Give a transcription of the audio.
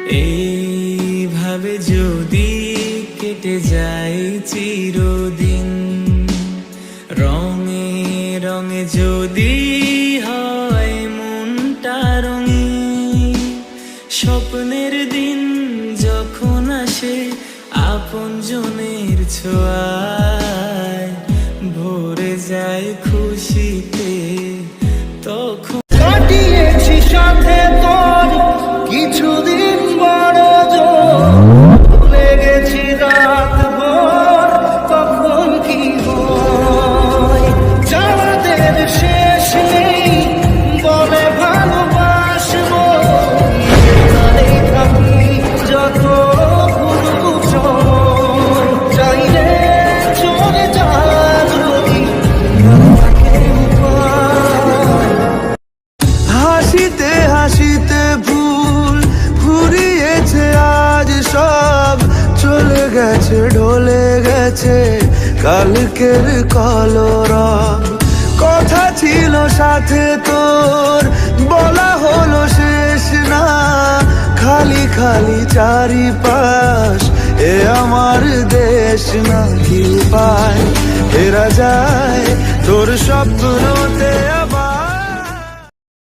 এইভাবে যদি কেটে যায় চিরদিন, রঙে রঙে যদি হয় মনটা রঙিন, স্বপ্নের দিন যখন আসে আপনজনের ছোঁয়ায় ভরে যায় খুশিতে, তখন কাটিয়েছি সাথে তোর কিছুদিন বড় জোর, ভুলে গেছি রাত ভোর কখন কি হয়। যাদের শেষ নেই বলে ভালোবাসবো, এখানেই থাকি যত পুরো সময়, চাইলে চলে যা যদি থাকে উপায়। হাসিতে হাসিতে ভুল ফুরিয়েছে আজ সব, চলে গেছে ঢলে গেছে কালকের কলরব। কথা ছিল সাথে তোর বলা হলো শেষ না, খালি খালি চারিপাশ এ আমার দেশ না, কি উপায় ফেরা যায় তোর স্বপ্নতে।